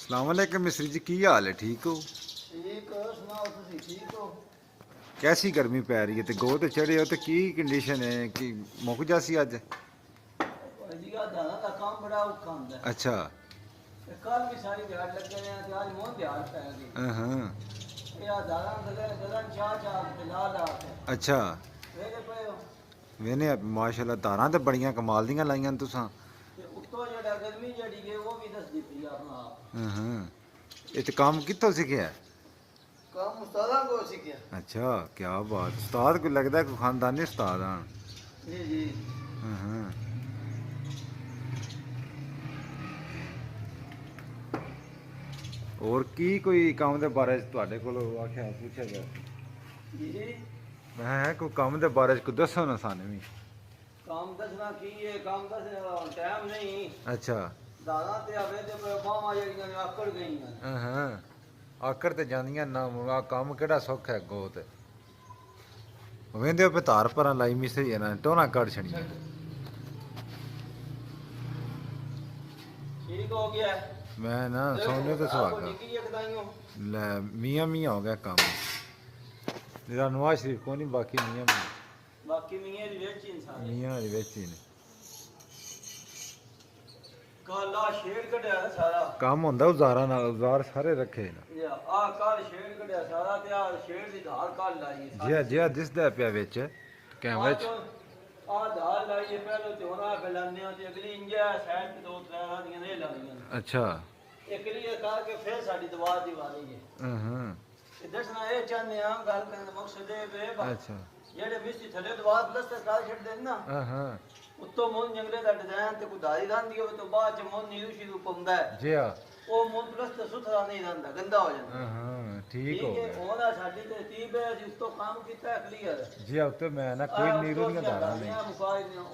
अस्सलामुअलैकुम मिस्री जी, की हाल है? ठीक हो? ठीक हो सुनाओ तुसी ठीक हो। कैसी गर्मी पै रही है ते गो ते चढ़े हो ते की कंडीशन है कि मुक जासी अज? ਵਧੀਆ ਦਾਣਾ ਦਾ ਕੰਮ ਬੜਾ ਔਖਾ ਹੁੰਦਾ ਹੈ। अच्छा। ਤੇ ਕੱਲ ਵੀ ਸਾਰੀ ਦਿਹਾੜ ਲੱਗੇ ਨੇ ਤੇ ਅੱਜ ਮੋਹ ਦਿਹਾੜ ਪੈ ਗਈ। हाँ। ਇਹ ਆ ਦਾਣਾ ਗਦਨ ਚਾਹ ਚਾਹ ਤੇ ਲਾ ਲਾ ਕੇ अच्छा। ਵੇਲੇ ਪਏ ਹੋ वेने माशाल्लाह तारां ते बड़ियां कमाल दियां लाइयां न तुसां। ਤੇ ਉੱਤੋਂ ਜਿਹੜਾ ਗਰਮੀ ਜਿਹੜੀ ਹੈ ਉਹ ਵੀ ਦੱਸਦੀ ਪਈ ਆਪਣਾ ਆਪ। हाँ। ये ते काम कित्थों सिक्खिया? ਕੰਮ ਉਸਤਾਦਾਂ ਕੋ ਸਿੱਖਿਆ। अच्छा, क्या बात। उस्ताद को लगदा है कोई खानदानी उस्ताद हैं। ਜੀ ਜੀ हाँ। और की कोई काम दे बारे च तुहाडे कोलों आख्या पूछया गया? ਜੀ मैं कोई काम दे बारे च कोई दस्सो ना सानू भी। ਕੰਮ ਦੱਸਣਾ ਕੀ ਹੈ ਕੰਮ ਦੱਸਣਾ ਟਾਈਮ ਨਹੀਂ। अच्छा। ਦਾਣਾ ਤੇ ਆਵੇ ਤੇ ਬਾਹਾਂ ਜਿਹੜੀਆਂ ਨੇ ਆਕੜ ਗਈਆਂ ਨੇ। हाँ। आकड़ ते जांदियां ना आ काम केड़ा सुख है गो ते। वेंदे पे तार परां लाई मिस्त्री ना टोना कट छड़ियां। ठीक हो गया है। मैं ना सोने ते आपको सुहागा निकी एक दाइयों ले मियां मियां हो गया काम। मेरा नवाज शरीफ को नहीं, बाकी मियां मियां बाकी मियां दी वेच इंसान मियां दे विच ही ने काला शेर कढ़या सारा काम होंदा उजारा नाल। उजार सारे रखे ने। या आ काल शेर कढ़या सारा ते आ शेर दी धार काल लाई है जिया जिया दिसदा पिया विच कैमरे च। आ धार लाई है पहले ते होना फैलाने ते अगली इंजा साइड पे दो त्रै दियां ने लाईयां। अच्छा। एकली कार के फिर साडी दवा दी वाली है। हाँ। ते दसना ए चाहने आ गल करने दा मकसद ए वे अच्छा। जेड़े मिस्त्री थले दवा प्लस्तर कर छड़ देन ना हाँ। उत्तों मुन जंगले का डिजाइन ते कोई दारी रंदी होवे तो बाद च मुन नीरू शीरू पौंदा है। जी हाँ। ਉਹ ਮੁੰਨ ਪਲਸਤਰ ਸੁਥਰਾ ਨਹੀਂ ਰਹਿੰਦਾ ਗੰਦਾ ਹੋ ਜਾਂਦਾ। हाँ ठीक हो ਠੀਕ ਹੈ गया। ਉਹਦਾ ਸਾਡੀ ਤੇ ਤੀਬ ਹੈ ਜਿਸ ਤੋਂ ਕੰਮ ਕੀਤਾ ਕਲੀਅਰ। जी हाँ उत्ते मैं ना कोई नीरू दी दारा नहीं।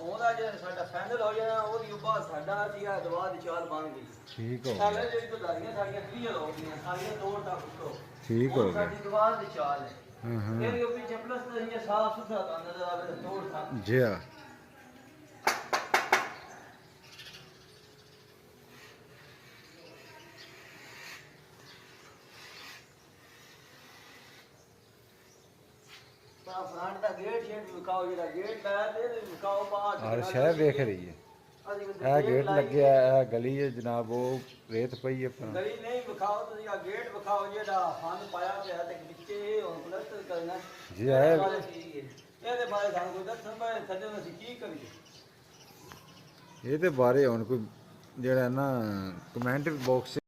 ਉਹਦਾ ਜੇ ਸਾਡਾ ਫਾਈਨਲ ਹੋ ਜਾਣਾ ਉਹਦੀ ਉਪਾ ਸਾਡਾ ਜੀ ਆ ਦਵਾ ਦੀ ਚਾਲ ਬਣ ਗਈ। ठीक हो ਸਾਲੇ गया। ਜਿਹੜੀ ਬਦਾਰੀਆਂ ਸਾਡੀਆਂ ਕਲੀਅਰ ਹੋ ਗਈਆਂ ਸਾਰੀਆਂ ਤੋੜ ਤੱਕ ਉੱਤੋਂ। ठीक हो गया। ਸਾਡੀ ਦਵਾ ਦੀ ਚਾਲ ਹੈ। हाँ। ਇਹਦੇ ਪਿੱਛੇ ਪਲਸਤਰ ਇਹ ਸਾਫ ਸੁਥਰਾ ਤਾਂ ਨਜ਼ਰ ਆਵੇ ਤੋੜ ਤੱਕ। जी हाँ। ਤਾਂ ਫਰੰਟ ਦਾ ਗੇਟ ਸ਼ੇਟ ਵਿਕਾਓ ਜਿਹੜਾ ਗੇਟ ਲਾਇਆ ਤੇ ਇਹਦੇ ਵਿਕਾਓ ਬਾਅਦ और शह देख रही है। ਇਹ ਗੇਟ ਲੱਗਿਆ, ਇਹ ਗਲੀ ਹੈ ਜਨਾਬ, ਉਹ ਰੇਤ ਪਈ ਹੈ ਪਰ। ਗਲੀ ਨਹੀਂ ਵਿਖਾਓ ਤੁਸੀਂ ਆ ਗੇਟ ਵਿਖਾਓ ਜਿਹੜਾ ਫਨ ਪਾਇਆ ਪਿਆ ਤੇ ਵਿੱਚੇ ਹੁਣ ਪਲਸਤਰ ਕਰਨਾ। ਜੀ ਹੈ। ਇਹਦੇ ਬਾਰੇ ਸਾਨੂੰ ਕੋਈ ਦੱਸਣ ਮੈਂ ਥੱਲੇ ਅਸੀਂ ਕੀ ਕਰੀਏ। ਇਹਦੇ ਬਾਰੇ ਹੁਣ ਕੋਈ ਜਿਹੜਾ ਨਾ ਕਮੈਂਟ ਬਾਕਸ